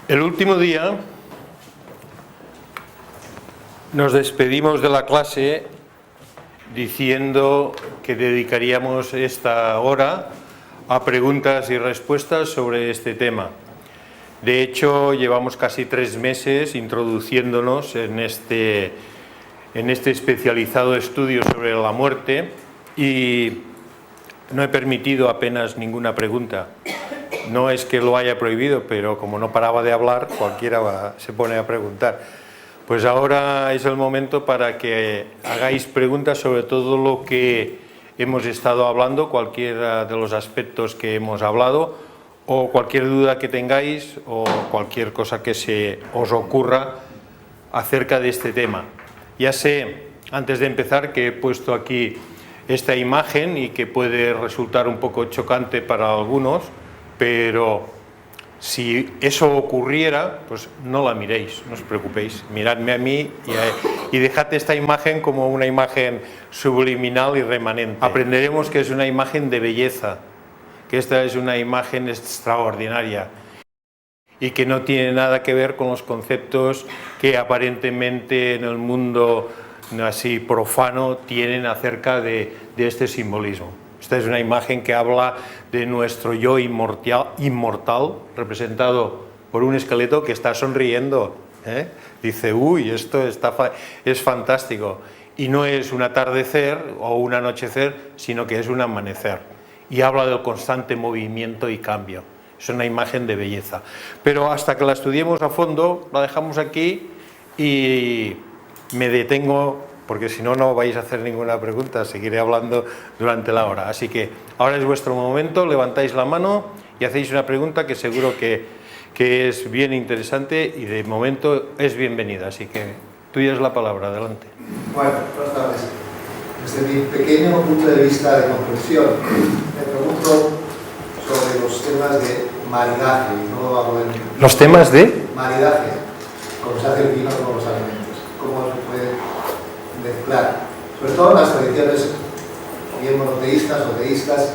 El último día nos despedimos de la clase diciendo que dedicaríamos esta hora a preguntas y respuestas sobre este tema. De hecho, llevamos casi 3 meses introduciéndonos en este especializado estudio sobre la muerte y no he permitido apenas ninguna pregunta. No es que lo haya prohibido, pero como no paraba de hablar, cualquiera se pone a preguntar. Pues ahora es el momento para que hagáis preguntas sobre todo lo que hemos estado hablando, cualquiera de los aspectos que hemos hablado, o cualquier duda que tengáis, o cualquier cosa que se os ocurra acerca de este tema. Ya sé, antes de empezar, que he puesto aquí esta imagen y que puede resultar un poco chocante para algunos, pero si eso ocurriera, pues no la miréis, no os preocupéis, miradme a mí y dejad esta imagen como una imagen subliminal y remanente. Aprenderemos que es una imagen de belleza, que esta es una imagen extraordinaria y que no tiene nada que ver con los conceptos que aparentemente en el mundo así profano tienen acerca de este simbolismo. Esta es una imagen que habla de nuestro yo inmortal, representado por un esqueleto que está sonriendo, ¿eh? Dice, uy, esto es fantástico. Y no es un atardecer o un anochecer, sino que es un amanecer. Y habla del constante movimiento y cambio. Es una imagen de belleza. Pero hasta que la estudiemos a fondo, la dejamos aquí y me detengo, porque si no, no vais a hacer ninguna pregunta, seguiré hablando durante la hora. Así que ahora es vuestro momento, levantáis la mano y hacéis una pregunta que seguro que es bien interesante y de momento es bienvenida. Así que tuya es la palabra, adelante. Bueno, buenas tardes. Desde mi pequeño punto de vista de comprensión, me pregunto sobre los temas de maridaje. No hablo de... ¿Los temas de? Maridaje, cómo se hace el vino con los alimentos, cómo se puede mezclar, sobre todo en las tradiciones bien monoteístas o teístas,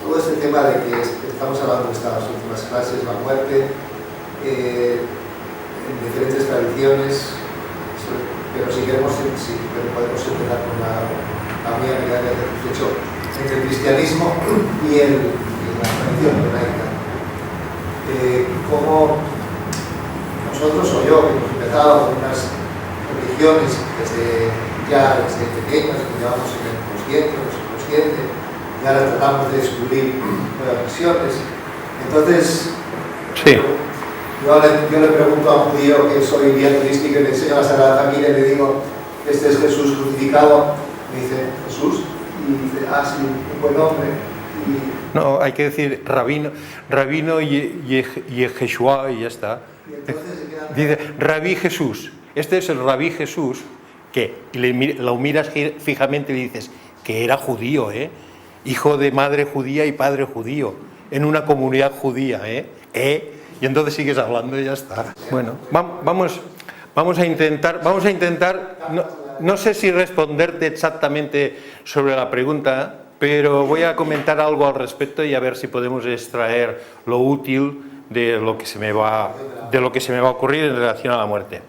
todo este tema de que estamos hablando de estas últimas clases, la muerte, en diferentes tradiciones, pero si queremos, podemos empezar con la mía que ya hemos hecho entre el cristianismo y la tradición hebraica. Cómo nosotros o yo, que hemos empezado con unas religiones desde pequeños, que llevamos en el consciente o subconsciente, y ahora tratamos de descubrir nuevas visiones. Entonces, sí. yo le pregunto a un judío que soy guía turístico y le enseño la Sagrada Familia y le digo, este es Jesús crucificado, me dice, ¿Jesús? Y dice, sí, un buen hombre. No, hay que decir rabino y Yeshua y ya está. Dice, Rabí Jesús. Este es el Rabí Jesús, que lo miras fijamente y le dices que era judío, hijo de madre judía y padre judío, en una comunidad judía, y entonces sigues hablando y ya está. Bueno, vamos a intentar, no sé si responderte exactamente sobre la pregunta, pero voy a comentar algo al respecto y a ver si podemos extraer lo útil de lo que se me va a ocurrir en relación a la muerte.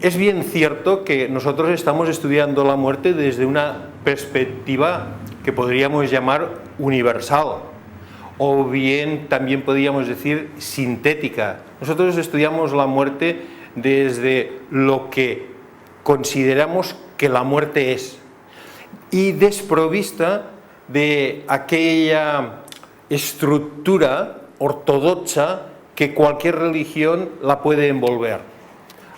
Es bien cierto que nosotros estamos estudiando la muerte desde una perspectiva que podríamos llamar universal, o bien también podríamos decir sintética. Nosotros estudiamos la muerte desde lo que consideramos que la muerte es, y desprovista de aquella estructura ortodoxa que cualquier religión la puede envolver.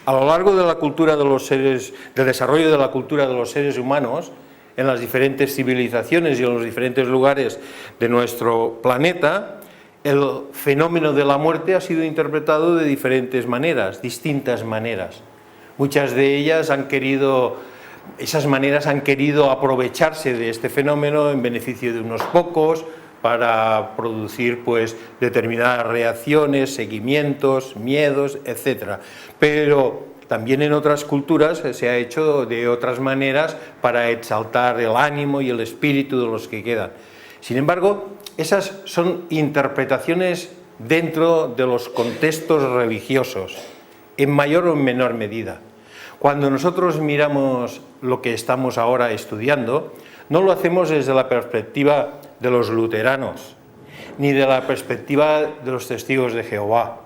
A lo largo de la cultura de los seres, del desarrollo de la cultura de los seres humanos, en las diferentes civilizaciones y en los diferentes lugares de nuestro planeta, el fenómeno de la muerte ha sido interpretado de diferentes maneras, distintas maneras. Muchas de ellas esas maneras han querido aprovecharse de este fenómeno en beneficio de unos pocos, para producir pues determinadas reacciones, seguimientos, miedos, etc. Pero también en otras culturas se ha hecho de otras maneras para exaltar el ánimo y el espíritu de los que quedan. Sin embargo, esas son interpretaciones dentro de los contextos religiosos, en mayor o menor medida. Cuando nosotros miramos lo que estamos ahora estudiando, no lo hacemos desde la perspectiva de los luteranos, ni de la perspectiva de los testigos de Jehová,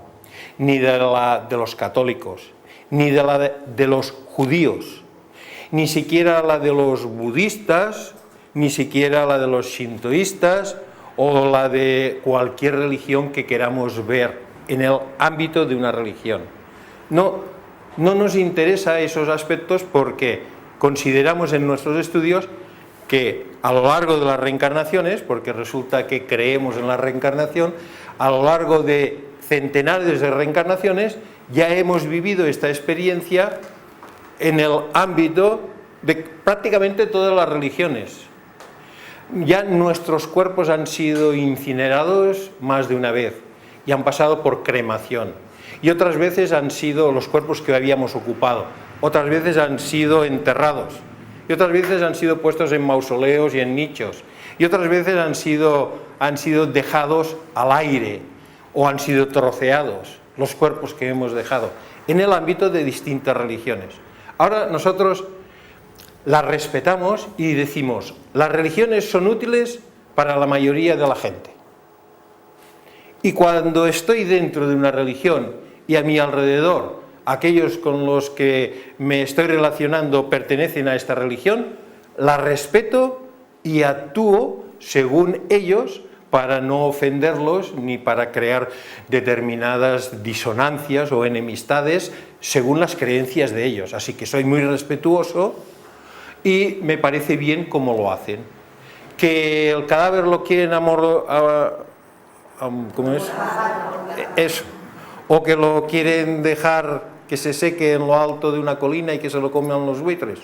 ni de los católicos, ni de la de los judíos, ni siquiera la de los budistas, ni siquiera la de los shintoístas o la de cualquier religión que queramos ver en el ámbito de una religión. No nos interesa esos aspectos porque consideramos en nuestros estudios que a lo largo de las reencarnaciones, porque resulta que creemos en la reencarnación, a lo largo de centenares de reencarnaciones ya hemos vivido esta experiencia en el ámbito de prácticamente todas las religiones. Ya nuestros cuerpos han sido incinerados más de una vez y han pasado por cremación. Y otras veces han sido los cuerpos que habíamos ocupado, otras veces han sido enterrados, y otras veces han sido puestos en mausoleos y en nichos, y otras veces han sido dejados al aire o han sido troceados los cuerpos que hemos dejado en el ámbito de distintas religiones. Ahora nosotros las respetamos y decimos, las religiones son útiles para la mayoría de la gente. Y cuando estoy dentro de una religión y a mi alrededor aquellos con los que me estoy relacionando pertenecen a esta religión, la respeto y actúo según ellos para no ofenderlos ni para crear determinadas disonancias o enemistades según las creencias de ellos. Así que soy muy respetuoso y me parece bien cómo lo hacen. Que el cadáver lo quieren ¿cómo es? Eso. O que lo quieren dejar que se seque en lo alto de una colina y que se lo coman los buitres.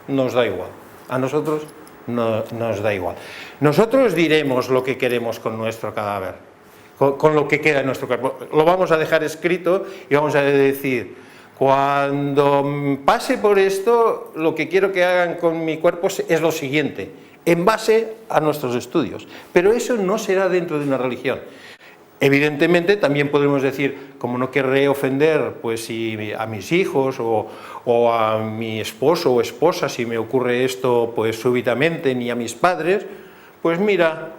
Nos da igual. A nosotros no nos da igual. Nosotros diremos lo que queremos con nuestro cadáver, con lo que queda en nuestro cuerpo. Lo vamos a dejar escrito y vamos a decir, cuando pase por esto, lo que quiero que hagan con mi cuerpo es lo siguiente, en base a nuestros estudios. Pero eso no será dentro de una religión. Evidentemente también podemos decir, como no querré ofender pues, a mis hijos o a mi esposo o esposa, si me ocurre esto pues súbitamente, ni a mis padres, pues mira,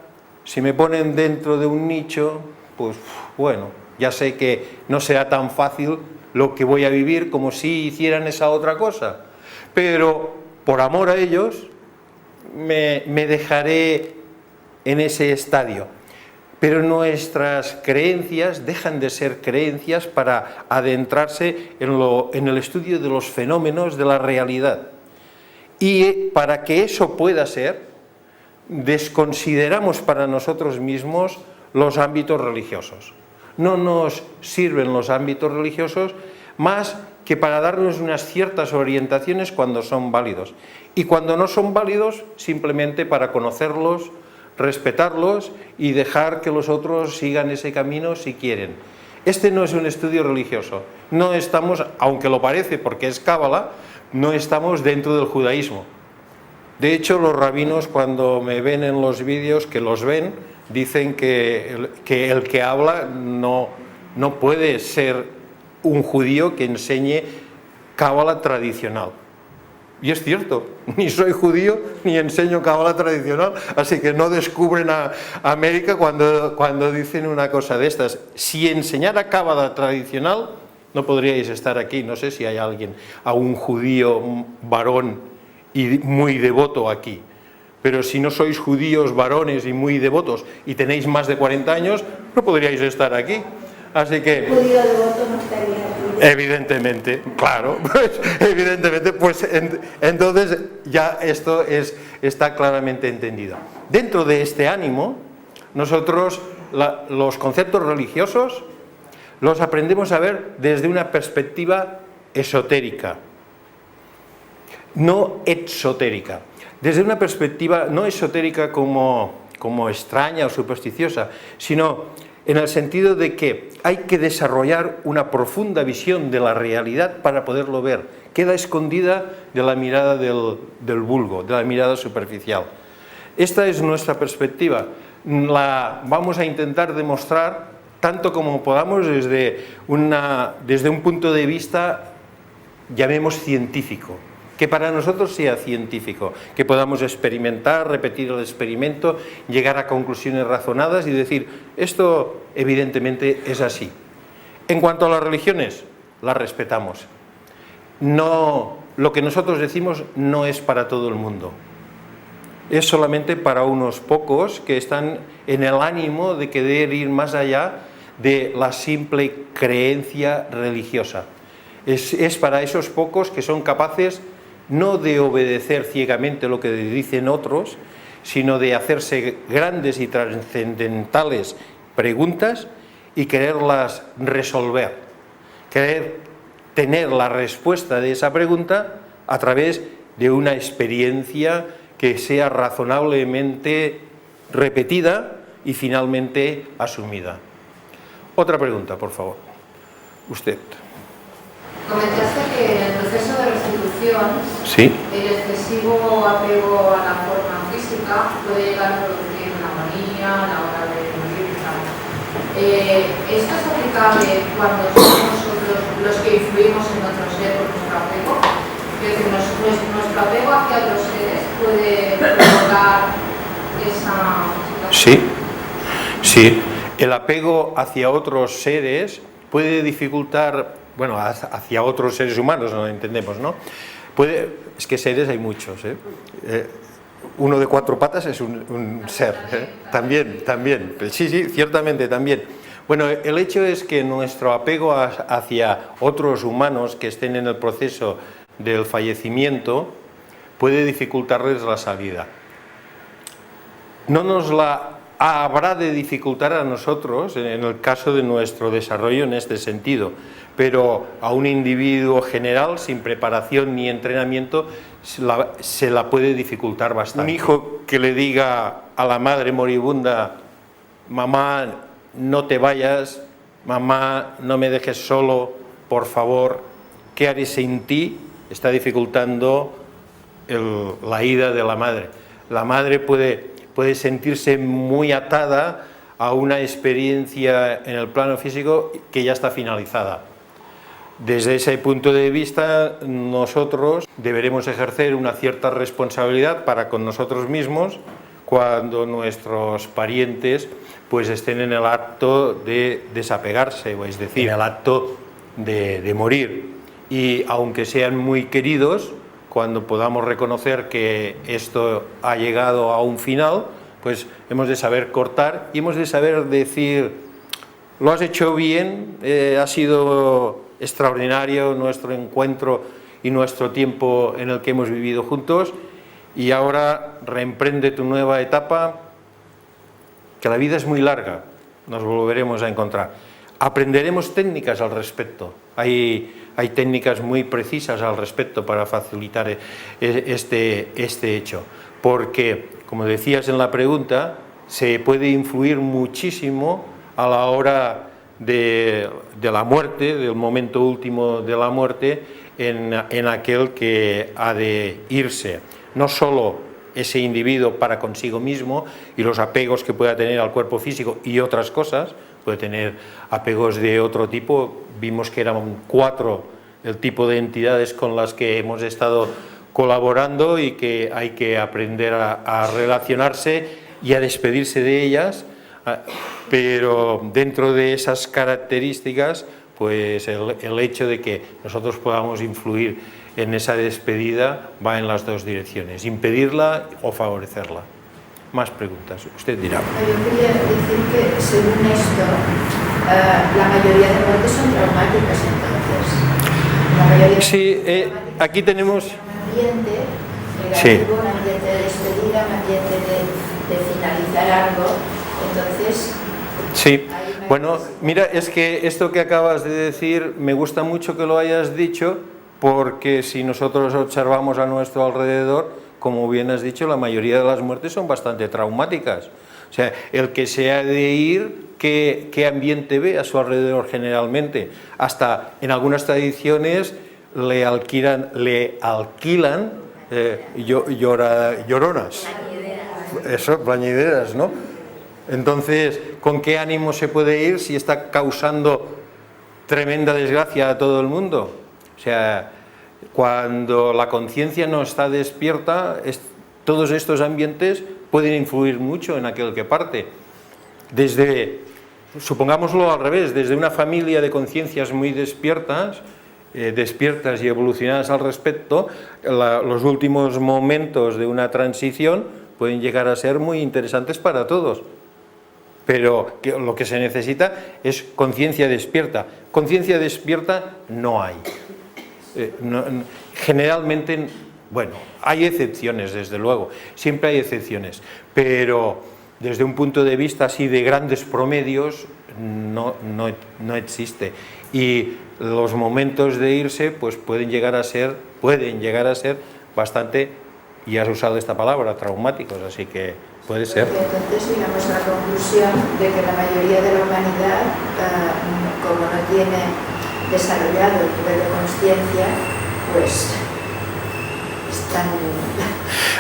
si me ponen dentro de un nicho, pues bueno, ya sé que no será tan fácil lo que voy a vivir como si hicieran esa otra cosa, pero por amor a ellos me dejaré en ese estadio. Pero nuestras creencias dejan de ser creencias para adentrarse en el estudio de los fenómenos de la realidad. Y para que eso pueda ser, desconsideramos para nosotros mismos los ámbitos religiosos. No nos sirven los ámbitos religiosos más que para darnos unas ciertas orientaciones cuando son válidos. Y cuando no son válidos, simplemente para conocerlos, respetarlos y dejar que los otros sigan ese camino si quieren. Este no es un estudio religioso. No estamos, aunque lo parece porque es cábala, no estamos dentro del judaísmo. De hecho, los rabinos cuando me ven en los vídeos, que los ven, dicen que el que habla no puede ser un judío que enseñe cábala tradicional. Y es cierto, ni soy judío ni enseño cábala tradicional, así que no descubren a América cuando dicen una cosa de estas. Si enseñara cábala tradicional, no podríais estar aquí. No sé si hay algún judío varón y muy devoto aquí. Pero si no sois judíos varones y muy devotos y tenéis más de 40 años, no podríais estar aquí. Así que... judío devoto no estaría aquí. Evidentemente, claro, evidentemente, pues entonces ya esto está claramente entendido. Dentro de este ánimo, nosotros los conceptos religiosos los aprendemos a ver desde una perspectiva esotérica, no exotérica. Desde una perspectiva no esotérica como extraña o supersticiosa, sino en el sentido de que hay que desarrollar una profunda visión de la realidad para poderlo ver. Queda escondida de la mirada del vulgo, de la mirada superficial. Esta es nuestra perspectiva. La vamos a intentar demostrar tanto como podamos desde un punto de vista, llamemos científico, que para nosotros sea científico, que podamos experimentar, repetir el experimento, llegar a conclusiones razonadas y decir, esto evidentemente es así. En cuanto a las religiones, las respetamos. No, lo que nosotros decimos no es para todo el mundo. Es solamente para unos pocos que están en el ánimo de querer ir más allá de la simple creencia religiosa. Es para esos pocos que son capaces no de obedecer ciegamente lo que dicen otros, sino de hacerse grandes y trascendentales preguntas y quererlas resolver, querer tener la respuesta de esa pregunta a través de una experiencia que sea razonablemente repetida y finalmente asumida. Otra pregunta, por favor. Usted. Comentaste que en el proceso de restitución, sí, el excesivo apego a la forma física puede llegar a producir una agonía a la hora de morir. ¿Esto es aplicable cuando somos nosotros los que influimos en otro ser por nuestro apego? Es decir, nuestro apego hacia otros seres puede provocar esa situación. Sí. El apego hacia otros seres puede dificultar, bueno, hacia otros seres humanos, no entendemos, ¿no? Es que seres hay muchos, uno de 4 patas es un ser, también, sí, ciertamente también. Bueno, el hecho es que nuestro apego hacia otros humanos que estén en el proceso del fallecimiento puede dificultarles la salida. No nos la habrá de dificultar a nosotros en el caso de nuestro desarrollo en este sentido, pero a un individuo general sin preparación ni entrenamiento se la puede dificultar bastante. Un hijo que le diga a la madre moribunda, mamá, no te vayas, mamá, no me dejes solo, por favor, ¿qué haré sin ti?, está dificultando la ida de la madre. La madre puede sentirse muy atada a una experiencia en el plano físico que ya está finalizada. Desde ese punto de vista, nosotros deberemos ejercer una cierta responsabilidad para con nosotros mismos cuando nuestros parientes pues estén en el acto de desapegarse, o es decir, en el acto de morir. Y aunque sean muy queridos, cuando podamos reconocer que esto ha llegado a un final, pues hemos de saber cortar y hemos de saber decir, lo has hecho bien, ha sido extraordinario nuestro encuentro y nuestro tiempo en el que hemos vivido juntos, y ahora reemprende tu nueva etapa, que la vida es muy larga, nos volveremos a encontrar. Aprenderemos técnicas al respecto, hay técnicas muy precisas al respecto para facilitar este hecho, porque, como decías en la pregunta, se puede influir muchísimo a la hora de la muerte, del momento último de la muerte, en aquel que ha de irse. No solo ese individuo para consigo mismo y los apegos que pueda tener al cuerpo físico y otras cosas, puede tener apegos de otro tipo. Vimos que eran 4 el tipo de entidades con las que hemos estado colaborando y que hay que aprender a relacionarse y a despedirse de ellas, pero dentro de esas características, pues el hecho de que nosotros podamos influir en esa despedida va en las dos direcciones, impedirla o favorecerla. Más preguntas, usted dirá. Yo quería decir que, según esto, la mayoría de muertes son traumáticas, entonces. La mayoría sí, aquí tenemos... Un ambiente negativo, un ambiente de despedida, un ambiente de finalizar algo, entonces... Sí, bueno, mira, es que esto que acabas de decir, me gusta mucho que lo hayas dicho, porque si nosotros observamos a nuestro alrededor, como bien has dicho, la mayoría de las muertes son bastante traumáticas. O sea, el que se ha de ir, ¿qué ambiente ve a su alrededor generalmente? Hasta en algunas tradiciones le alquilan lloronas. Eso, plañideras, ¿no? Entonces, ¿con qué ánimo se puede ir si está causando tremenda desgracia a todo el mundo? O sea, cuando la conciencia no está despierta, todos estos ambientes pueden influir mucho en aquel que parte. Supongámoslo al revés, desde una familia de conciencias muy despiertas y evolucionadas al respecto, los últimos momentos de una transición pueden llegar a ser muy interesantes para todos. Pero lo que se necesita es conciencia despierta. Conciencia despierta no hay. Generalmente, bueno, hay excepciones, desde luego, siempre hay excepciones, pero desde un punto de vista así de grandes promedios no existe. Y los momentos de irse pues pueden llegar a ser bastante, y has usado esta palabra, traumáticos, así que puede ser. Entonces llegamos a la conclusión de que la mayoría de la humanidad, como no tiene desarrollado el nivel de conciencia, pues están...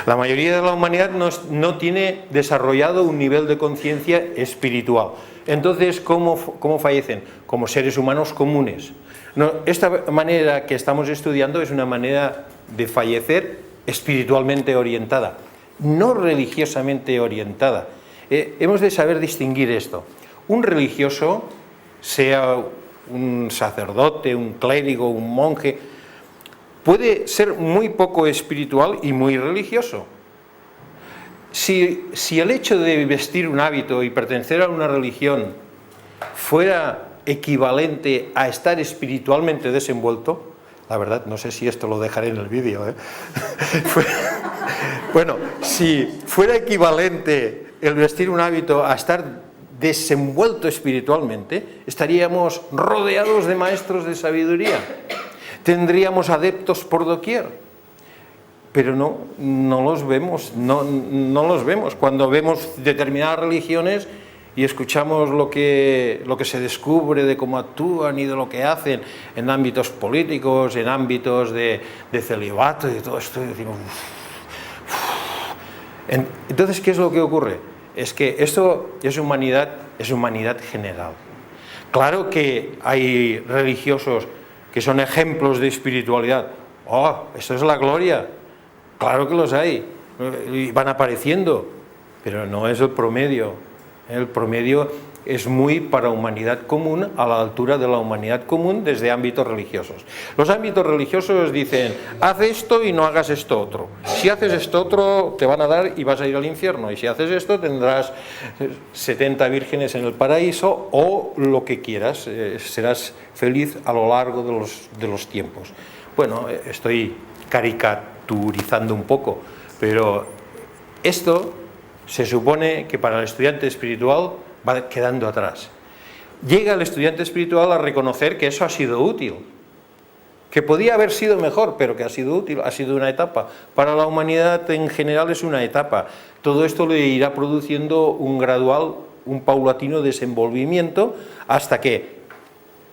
La mayoría de la humanidad no tiene desarrollado un nivel de conciencia espiritual. Entonces, ¿cómo fallecen? Como seres humanos comunes. No, esta manera que estamos estudiando es una manera de fallecer espiritualmente orientada, no religiosamente orientada. Hemos de saber distinguir esto. Un religioso, sea un sacerdote, un clérigo, un monje, puede ser muy poco espiritual y muy religioso. Si el hecho de vestir un hábito y pertenecer a una religión fuera equivalente a estar espiritualmente desenvuelto, la verdad, no sé si esto lo dejaré en el vídeo, Bueno, si fuera equivalente el vestir un hábito a estar desenvuelto espiritualmente, estaríamos rodeados de maestros de sabiduría. Tendríamos adeptos por doquier, pero no los vemos, no los vemos. Cuando vemos determinadas religiones y escuchamos lo que se descubre de cómo actúan y de lo que hacen en ámbitos políticos, en ámbitos de celibato y todo esto, decimos... Entonces, ¿qué es lo que ocurre? Es que esto es humanidad general. Claro que hay religiosos que son ejemplos de espiritualidad. ¡Oh, esto es la gloria! Claro que los hay, y van apareciendo, pero no es el promedio. El promedio es muy para humanidad común, a la altura de la humanidad común desde ámbitos religiosos. Los ámbitos religiosos dicen, haz esto y no hagas esto otro. Si haces esto otro te van a dar y vas a ir al infierno, y si haces esto tendrás 70 vírgenes en el paraíso o lo que quieras, serás feliz a lo largo de los tiempos. Bueno, estoy caricaturizando un poco, pero esto se supone que para el estudiante espiritual va quedando atrás. Llega el estudiante espiritual a reconocer que eso ha sido útil, que podía haber sido mejor, pero que ha sido útil, ha sido una etapa. Para la humanidad en general es una etapa. Todo esto le irá produciendo un paulatino desenvolvimiento hasta que,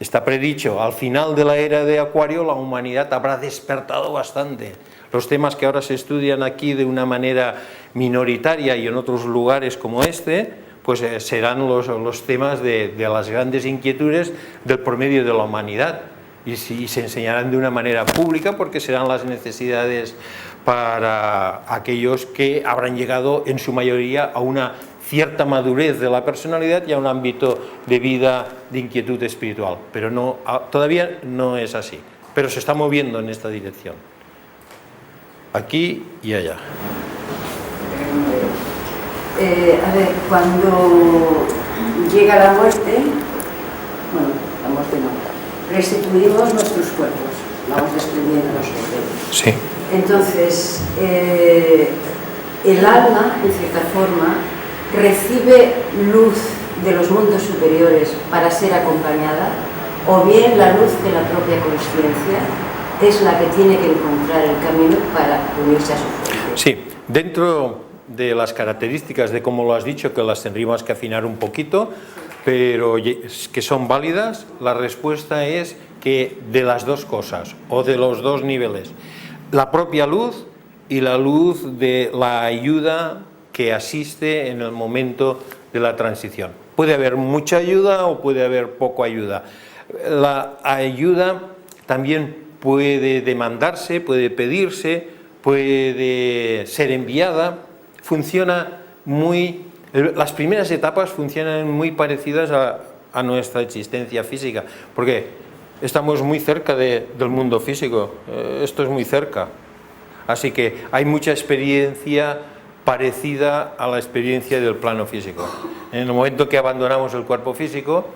está predicho, al final de la era de Acuario la humanidad habrá despertado bastante. Los temas que ahora se estudian aquí de una manera minoritaria y en otros lugares como este, pues serán los temas de las grandes inquietudes del promedio de la humanidad, y se enseñarán de una manera pública porque serán las necesidades para aquellos que habrán llegado en su mayoría a una cierta madurez de la personalidad y a un ámbito de vida de inquietud espiritual, pero todavía no es así, pero se está moviendo en esta dirección, aquí y allá. A ver, cuando llega la muerte, bueno, la muerte no, restituimos nuestros cuerpos, vamos desprendiendo los cuerpos. Sí. Entonces, el alma, en cierta forma, recibe luz de los mundos superiores para ser acompañada, o bien la luz de la propia consciencia es la que tiene que encontrar el camino para unirse a su fuente. Sí, dentro de las características de cómo lo has dicho, que las tendríamos que afinar un poquito, pero que son válidas, la respuesta es que de las dos cosas, o de los dos niveles, la propia luz y la luz de la ayuda que asiste en el momento de la transición. Puede haber mucha ayuda o puede haber poca ayuda. La ayuda también puede demandarse, puede pedirse, puede ser enviada. Las primeras etapas funcionan muy parecidas a nuestra existencia física, porque estamos muy cerca del mundo físico, esto es muy cerca. Así que hay mucha experiencia parecida a la experiencia del plano físico. En el momento que abandonamos el cuerpo físico,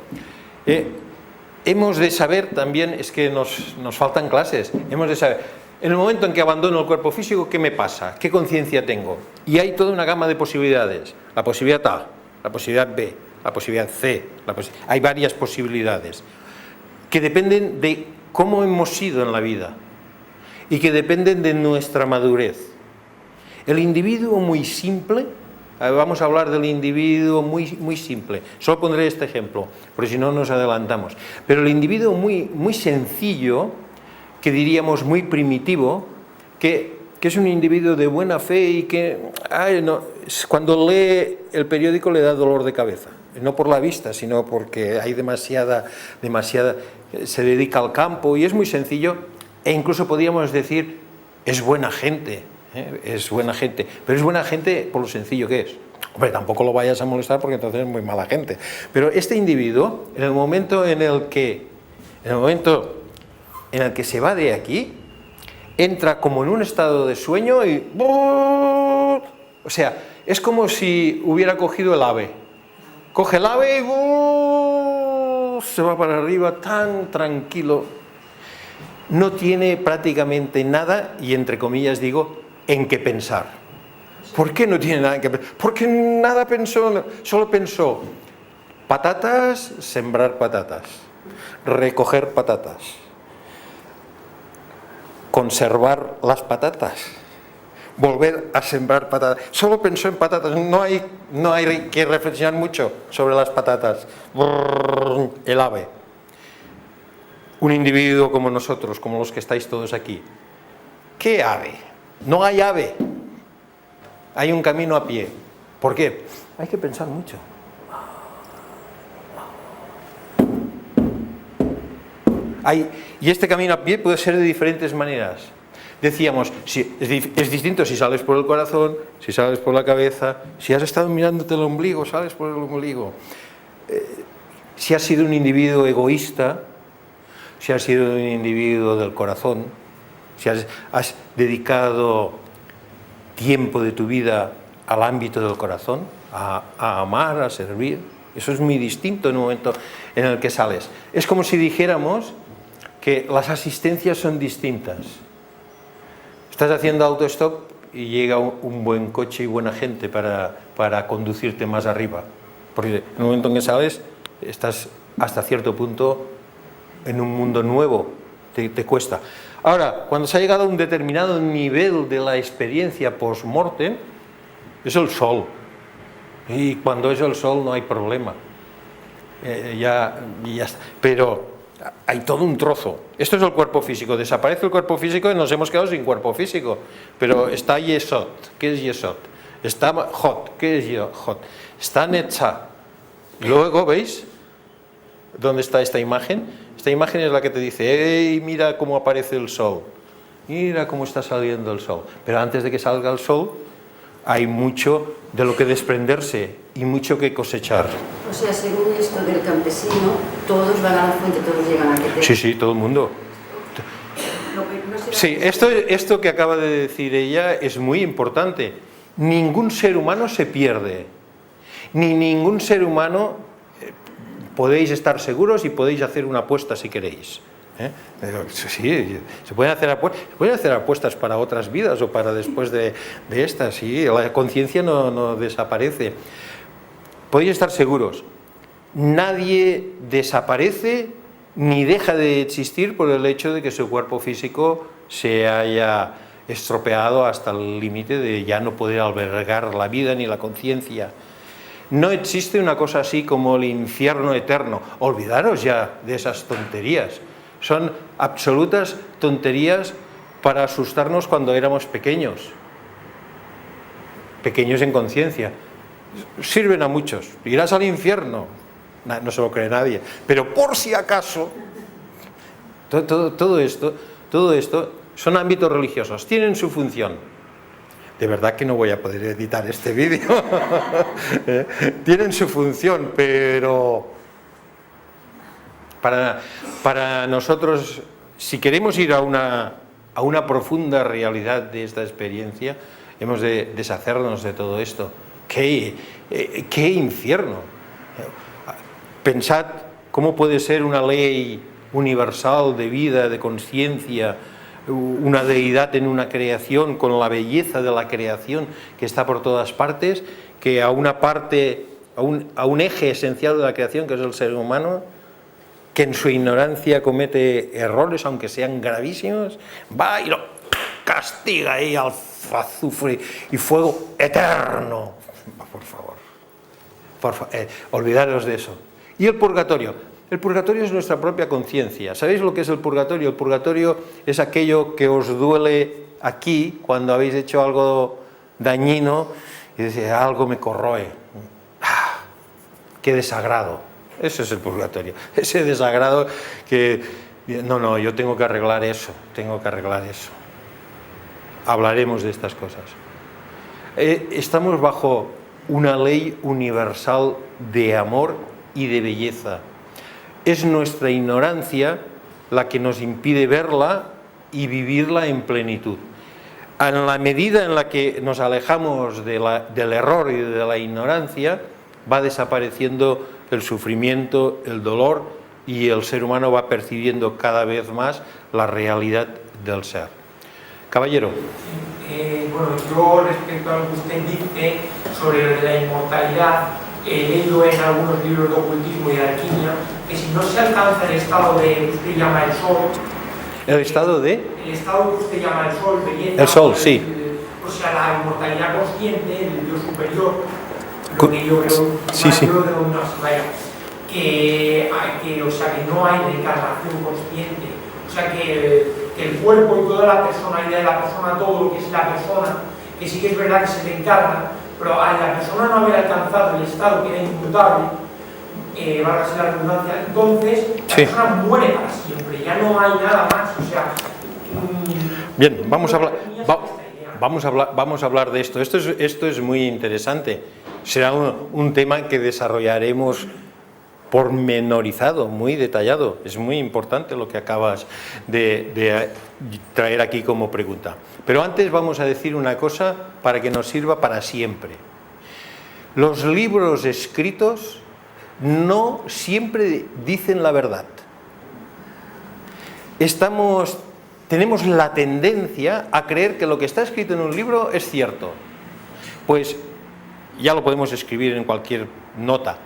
hemos de saber también, es que nos faltan clases, hemos de saber, en el momento en que abandono el cuerpo físico, ¿qué me pasa? ¿Qué conciencia tengo? Y hay toda una gama de posibilidades, la posibilidad A, la posibilidad B, la posibilidad C, hay varias posibilidades, que dependen de cómo hemos sido en la vida y que dependen de nuestra madurez. El individuo muy simple, vamos a hablar del individuo muy simple, solo pondré este ejemplo, porque si no nos adelantamos, pero el individuo muy sencillo, que diríamos muy primitivo, que es un individuo de buena fe y que cuando lee el periódico le da dolor de cabeza, no por la vista, sino porque hay demasiada, se dedica al campo y es muy sencillo, e incluso podríamos decir, es buena gente. Es buena gente, pero es buena gente por lo sencillo que es. Hombre, tampoco lo vayas a molestar porque entonces es muy mala gente. Pero este individuo, en el momento en el que se va de aquí, entra como en un estado de sueño y... O sea, es como si hubiera cogido el ave. Coge el ave y se va para arriba tan tranquilo. No tiene prácticamente nada, y entre comillas digo, en qué pensar. ¿Por qué no tiene nada en qué pensar? Porque nada pensó, solo pensó patatas, sembrar patatas, recoger patatas, conservar las patatas, volver a sembrar patatas. Solo pensó en patatas, no hay que reflexionar mucho sobre las patatas. El ave. Un individuo como nosotros, como los que estáis todos aquí. ¿Qué ave? No hay ave, hay un camino a pie. ¿Por qué? Hay que pensar mucho. Y este camino a pie puede ser de diferentes maneras. Decíamos, es distinto si sales por el corazón, si sales por la cabeza, si has estado mirándote el ombligo, sales por el ombligo. Si has sido un individuo egoísta, si has sido un individuo del corazón, si has dedicado tiempo de tu vida al ámbito del corazón, a amar, a servir, eso es muy distinto en el momento en el que sales. Es como si dijéramos que las asistencias son distintas. Estás haciendo autostop y llega un buen coche y buena gente para conducirte más arriba. Porque en el momento en que sales, estás hasta cierto punto en un mundo nuevo, te cuesta. Ahora, cuando se ha llegado a un determinado nivel de la experiencia post-mortem, es el sol. Y cuando es el sol no hay problema. Ya está. Pero hay todo un trozo. Esto es el cuerpo físico. Desaparece el cuerpo físico y nos hemos quedado sin cuerpo físico. Pero está Yesod. ¿Qué es Yesod? Está Hot. ¿Qué es Hot? Está Netzah. Y luego, ¿veis dónde está esta imagen? Esta imagen es la que te dice, ¡hey, mira cómo aparece el sol! Mira cómo está saliendo el sol. Pero antes de que salga el sol, hay mucho de lo que desprenderse y mucho que cosechar. O sea, según esto del campesino, todos van a la fuente, todos llegan a que te... Sí, todo el mundo. Sí, esto que acaba de decir ella es muy importante. Ningún ser humano se pierde. Ni ningún ser humano... Podéis estar seguros y podéis hacer una apuesta si queréis. Sí, se pueden hacer apuestas para otras vidas o para después de estas. Sí, la conciencia no desaparece. Podéis estar seguros. Nadie desaparece ni deja de existir por el hecho de que su cuerpo físico se haya estropeado hasta el límite de ya no poder albergar la vida ni la conciencia. No existe una cosa así como el infierno eterno. Olvidaros ya de esas tonterías. Son absolutas tonterías para asustarnos cuando éramos pequeños. pequeños en conciencia. Sirven a muchos. ¿Irás al infierno? No se lo cree nadie. Pero por si acaso, todo esto son ámbitos religiosos, tienen su función. De verdad que no voy a poder editar este vídeo. Tienen su función, pero para nosotros, si queremos ir a una profunda realidad de esta experiencia, hemos de deshacernos de todo esto. ¿Qué infierno? Pensad cómo puede ser una ley universal de vida, de conciencia, una deidad en una creación, con la belleza de la creación que está por todas partes, que a una parte, a un eje esencial de la creación, que es el ser humano, que en su ignorancia comete errores, aunque sean gravísimos, va y lo castiga ahí al azufre y fuego eterno. Por favor, olvidaros de eso. ¿Y el purgatorio? El purgatorio es nuestra propia conciencia. ¿Sabéis lo que es el purgatorio? El purgatorio es aquello que os duele aquí cuando habéis hecho algo dañino y decís, algo me corroe. ¡Qué desagrado! Ese es el purgatorio. Ese desagrado que, no, yo tengo que arreglar eso, Hablaremos de estas cosas. Estamos bajo una ley universal de amor y de belleza. Es nuestra ignorancia la que nos impide verla y vivirla en plenitud. En la medida en la que nos alejamos del error y de la ignorancia, va desapareciendo el sufrimiento, el dolor, y el ser humano va percibiendo cada vez más la realidad del ser. Caballero. Bueno, yo respecto a lo que usted dice sobre la inmortalidad, he leído en algunos libros de ocultismo y de alquimia que si no se alcanza el estado de que usted llama el sol, ¿el estado de? El estado que usted llama el sol, belleza, el sol, sí. O sea, la inmortalidad consciente, el Dios superior, lo que yo creo, sí. Yo lo denomino así, vaya, o sea, que no hay reencarnación consciente, o sea, que el cuerpo y toda la personalidad de la persona, todo lo que es la persona, que sí que es verdad que se reencarna, pero a la persona no haber alcanzado el estado que era inmutable, valga así la redundancia, entonces la persona muere para siempre, ya no hay nada más, o sea... Bien, vamos a hablar de esto. Esto es muy interesante. Será un tema que desarrollaremos pormenorizado, muy detallado. Es muy importante lo que acabas de traer aquí como pregunta. Pero antes vamos a decir una cosa para que nos sirva para siempre. Los libros escritos no siempre dicen la verdad. Tenemos la tendencia a creer que lo que está escrito en un libro es cierto. Pues ya lo podemos escribir en cualquier nota.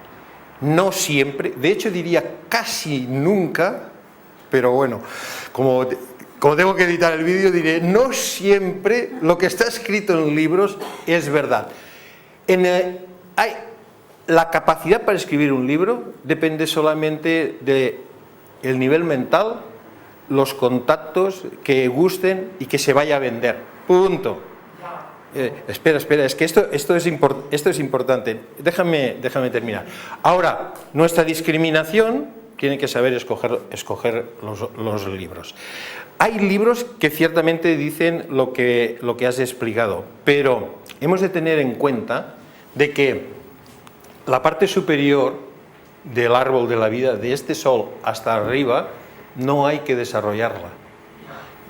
No siempre, de hecho diría casi nunca, pero bueno, como tengo que editar el vídeo diré, no siempre lo que está escrito en libros es verdad. La capacidad para escribir un libro depende solamente del nivel mental, los contactos que gusten y que se vaya a vender. Punto. Espera, es que esto es importante. Déjame terminar. Ahora, nuestra discriminación tiene que saber escoger los libros. Hay libros que ciertamente dicen lo que has explicado, pero hemos de tener en cuenta de que la parte superior del árbol de la vida, de este sol hasta arriba, no hay que desarrollarla.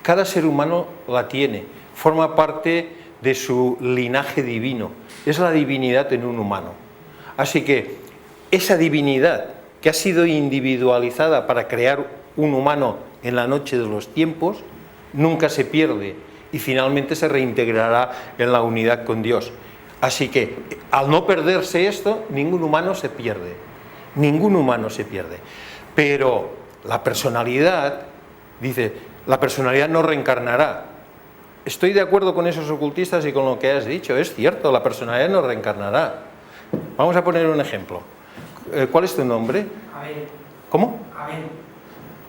Cada ser humano la tiene, forma parte de su linaje divino, es la divinidad en un humano. Así que esa divinidad que ha sido individualizada para crear un humano en la noche de los tiempos, nunca se pierde y finalmente se reintegrará en la unidad con Dios. Así que al no perderse esto, ningún humano se pierde, pero la personalidad, dice, la personalidad no reencarnará. Estoy de acuerdo con esos ocultistas y con lo que has dicho, es cierto, la personalidad no reencarnará. Vamos a poner un ejemplo. ¿Cuál es tu nombre? Abel. ¿Cómo? Abel.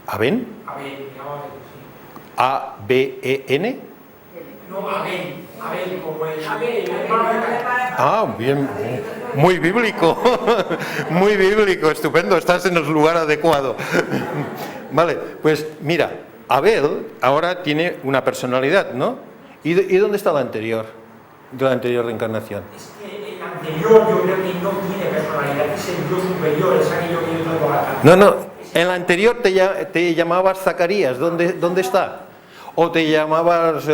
¿Abel? Abel, me llamo Abel, sí. ¿A-B-E-N? No, Abel. Abel, como el hermano de Caín. Ah, bien, muy bíblico, muy bíblico, estupendo, estás en el lugar adecuado. Vale, pues mira, Abel ahora tiene una personalidad, ¿no? ¿Y dónde está la anterior? De la anterior reencarnación. Es que el anterior yo creo que no tiene personalidad, es el yo superior, es aquello que yo tengo acá. No, en la anterior te llamabas Zacarías, ¿dónde está? O te llamabas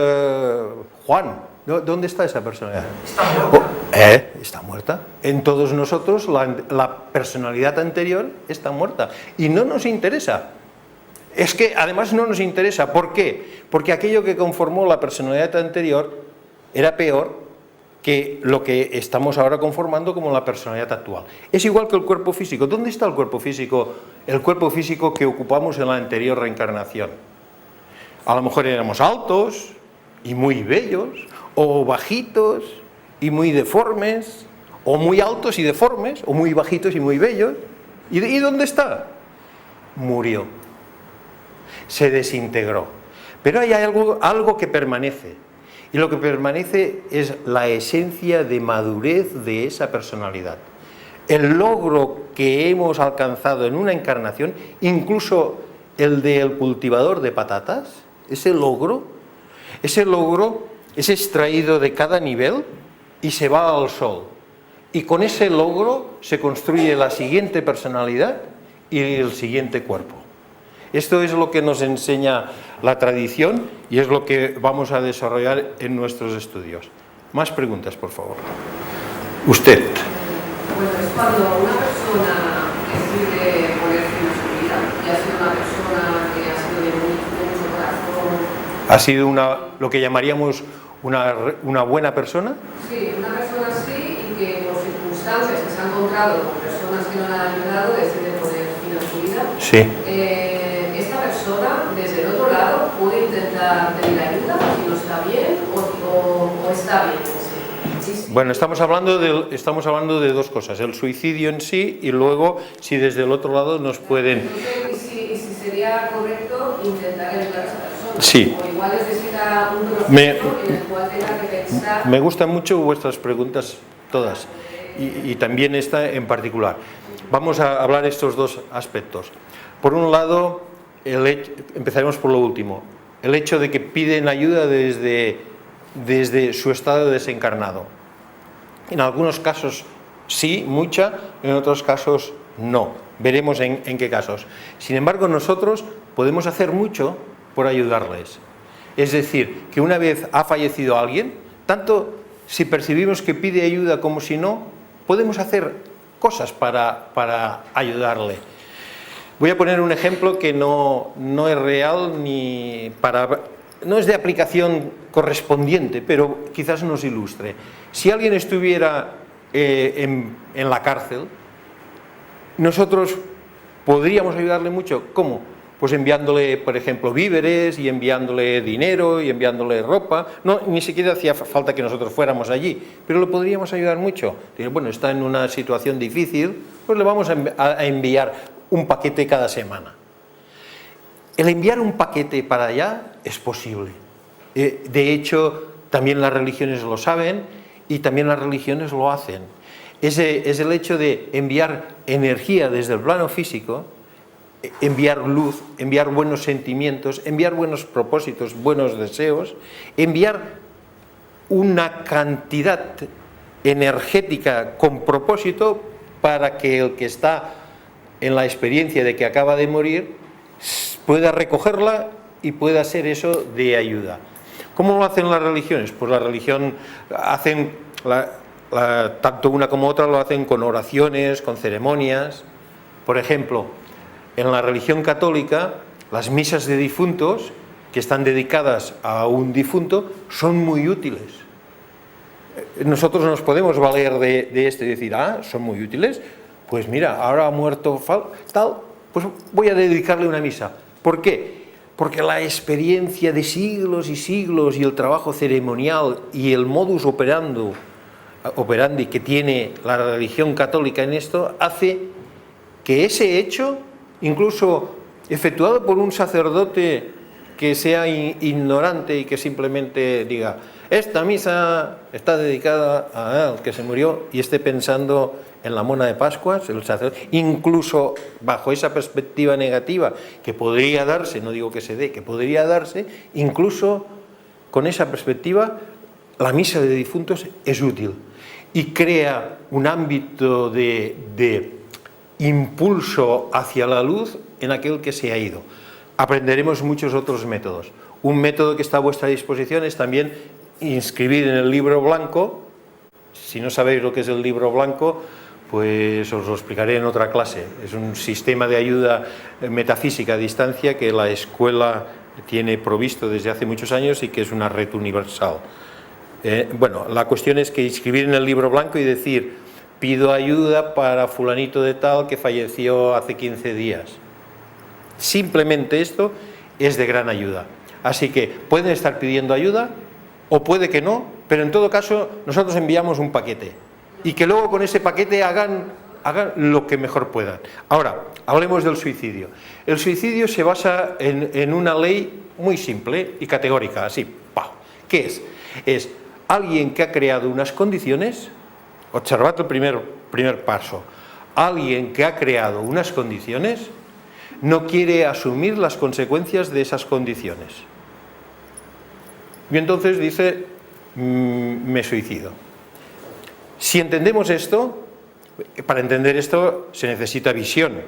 Juan. ¿Dónde está esa personalidad? Está muerta. Está muerta. En todos nosotros la personalidad anterior está muerta. Y no nos interesa. Es que además no nos interesa. ¿Por qué? Porque aquello que conformó la personalidad anterior era peor que lo que estamos ahora conformando como la personalidad actual. Es igual que el cuerpo físico. ¿Dónde está el cuerpo físico? El cuerpo físico que ocupamos en la anterior reencarnación. A lo mejor éramos altos y muy bellos, o bajitos y muy deformes, o muy altos y deformes, o muy bajitos y muy bellos. ¿Y dónde está? Murió. Se desintegró. Pero hay algo que permanece. Y lo que permanece es la esencia de madurez de esa personalidad. El logro que hemos alcanzado en una encarnación, incluso el del cultivador de patatas, ese logro es extraído de cada nivel y se va al sol. Y con ese logro se construye la siguiente personalidad y el siguiente cuerpo. Esto es lo que nos enseña la tradición y es lo que vamos a desarrollar en nuestros estudios. Más preguntas, por favor. Usted. Bueno, es cuando una persona decide poner fin a su vida, y ha sido una persona que ha sido de mucho corazón. ¿Ha sido lo que llamaríamos una buena persona? Sí, una persona así y que por circunstancias que se ha encontrado con personas que no le han ayudado decide poner fin a su vida. Sí. Esta persona, desde el otro lado, puede intentar pedir ayuda si no está bien o está bien. Sí. Bueno, estamos hablando de dos cosas, el suicidio en sí y luego si desde el otro lado nos pueden... ¿Y si sería correcto intentar ayudar a esa persona? Sí. O igual necesita un proceso en el cual tenga que pensar... Me gustan mucho vuestras preguntas, todas, y también esta en particular. Vamos a hablar de estos dos aspectos. Por un lado, empezaremos por lo último, el hecho de que piden ayuda desde su estado desencarnado. En algunos casos sí, mucha, en otros casos no. Veremos en qué casos. Sin embargo, nosotros podemos hacer mucho por ayudarles. Es decir, que una vez ha fallecido alguien, tanto si percibimos que pide ayuda como si no, podemos hacer cosas para ayudarle. Voy a poner un ejemplo que no es real no es de aplicación correspondiente, pero quizás nos ilustre. Si alguien estuviera en la cárcel, nosotros podríamos ayudarle mucho. ¿Cómo? Pues enviándole, por ejemplo, víveres y enviándole dinero y enviándole ropa. No, ni siquiera hacía falta que nosotros fuéramos allí, pero le podríamos ayudar mucho. Bueno, está en una situación difícil, pues le vamos a enviar un paquete cada semana. El enviar un paquete para allá es posible. De hecho, también las religiones lo saben y también las religiones lo hacen. Es el hecho de enviar energía desde el plano físico, enviar luz, enviar buenos sentimientos, enviar buenos propósitos, buenos deseos, enviar una cantidad energética con propósito para que el que está en la experiencia de que acaba de morir pueda recogerla y pueda ser eso de ayuda. ¿Cómo lo hacen las religiones? Pues la religión hacen, tanto una como otra lo hacen con oraciones, con ceremonias. Por ejemplo, en la religión católica, las misas de difuntos, que están dedicadas a un difunto, son muy útiles. Nosotros nos podemos valer de esto y decir, son muy útiles, pues mira, ahora ha muerto tal, pues voy a dedicarle una misa. ¿Por qué? Porque la experiencia de siglos y siglos y el trabajo ceremonial y el modus operandi que tiene la religión católica en esto hace que ese hecho, incluso efectuado por un sacerdote que sea ignorante y que simplemente diga, esta misa está dedicada al que se murió y esté pensando en la mona de Pascuas, el sacerdote, incluso bajo esa perspectiva negativa que podría darse, no digo que se dé, que podría darse, incluso con esa perspectiva, la misa de difuntos es útil y crea un ámbito de impulso hacia la luz en aquel que se ha ido. Aprenderemos muchos otros métodos. Un método que está a vuestra disposición es también inscribir en el libro blanco. Si no sabéis lo que es el libro blanco, pues os lo explicaré en otra clase. Es un sistema de ayuda metafísica a distancia que la escuela tiene provisto desde hace muchos años y que es una red universal. Bueno, la cuestión es que inscribir en el libro blanco y decir: pido ayuda para fulanito de tal que falleció hace 15 días. Simplemente esto es de gran ayuda. Así que pueden estar pidiendo ayuda o puede que no, pero en todo caso nosotros enviamos un paquete y que luego con ese paquete hagan lo que mejor puedan. Ahora, hablemos del suicidio. El suicidio se basa en una ley muy simple y categórica, así. ¿Qué es? Es alguien que ha creado unas condiciones. Observad el primer paso. Alguien que ha creado unas condiciones no quiere asumir las consecuencias de esas condiciones. Y entonces dice: me suicido. Si entendemos esto, para entender esto se necesita visión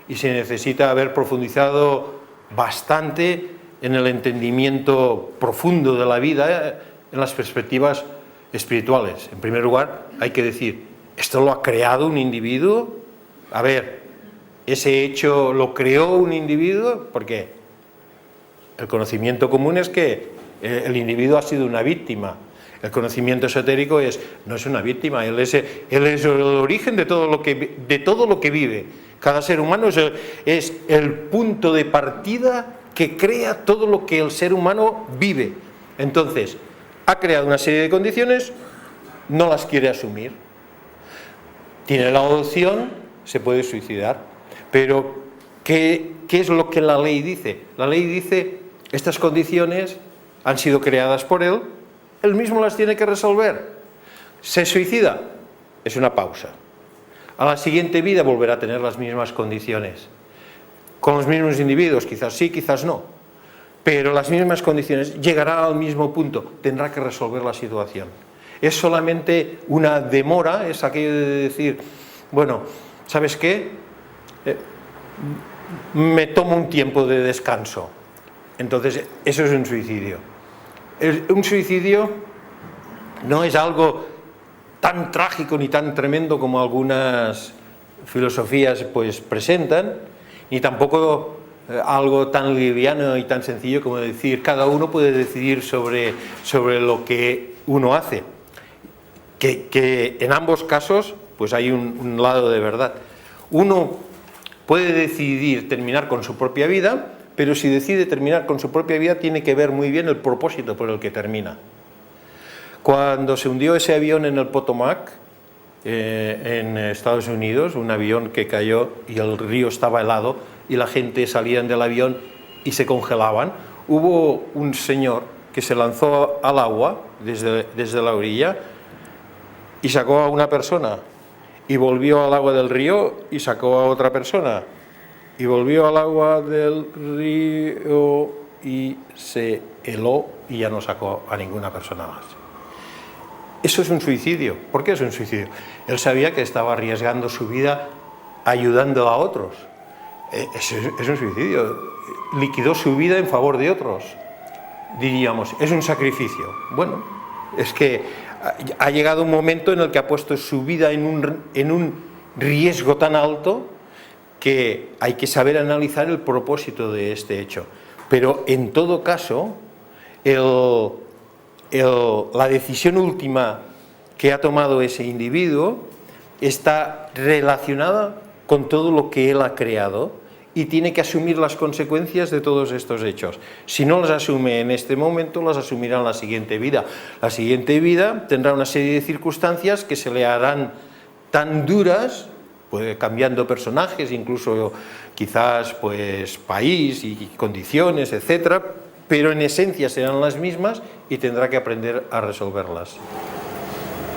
y se necesita haber profundizado bastante en el entendimiento profundo de la vida, en las perspectivas espirituales. En primer lugar, hay que decir: ¿esto lo ha creado un individuo? A ver, ¿ese hecho lo creó un individuo? Porque el conocimiento común es que el individuo ha sido una víctima. El conocimiento esotérico no es una víctima, él es el origen de todo lo que vive. Cada ser humano es el punto de partida que crea todo lo que el ser humano vive. Entonces, ha creado una serie de condiciones, no las quiere asumir. Tiene la opción, se puede suicidar. Pero, ¿qué es lo que la ley dice? La ley dice: estas condiciones han sido creadas por él mismo las tiene que resolver. ¿Se suicida? Es una pausa. A la siguiente vida volverá a tener las mismas condiciones. Con los mismos individuos, quizás sí, quizás no. Pero las mismas condiciones, llegará al mismo punto, tendrá que resolver la situación. Es solamente una demora, es aquello de decir: bueno, ¿sabes qué? Me tomo un tiempo de descanso. Entonces, eso es un suicidio. Un suicidio no es algo tan trágico ni tan tremendo como algunas filosofías pues presentan, ni tampoco algo tan liviano y tan sencillo como decir: cada uno puede decidir sobre lo que uno hace. Que en ambos casos pues hay un lado de verdad. Uno puede decidir terminar con su propia vida, pero si decide terminar con su propia vida tiene que ver muy bien el propósito por el que termina. Cuando se hundió ese avión en el Potomac, en Estados Unidos, un avión que cayó y el río estaba helado y la gente salía del avión y se congelaban, hubo un señor que se lanzó al agua desde la orilla y sacó a una persona, y volvió al agua del río y sacó a otra persona, y volvió al agua del río y se heló y ya no sacó a ninguna persona más. Eso es un suicidio. ¿Por qué es un suicidio? Él sabía que estaba arriesgando su vida ayudando a otros. Es un suicidio. Liquidó su vida en favor de otros. Diríamos, es un sacrificio. Bueno, es que ha llegado un momento en el que ha puesto su vida en un riesgo tan alto que hay que saber analizar el propósito de este hecho. Pero en todo caso, la decisión última que ha tomado ese individuo está relacionada con todo lo que él ha creado y tiene que asumir las consecuencias de todos estos hechos. Si no las asume en este momento, las asumirá en la siguiente vida. La siguiente vida tendrá una serie de circunstancias que se le harán tan duras, pues cambiando personajes, incluso quizás pues país y condiciones, etcétera, pero en esencia serán las mismas y tendrá que aprender a resolverlas.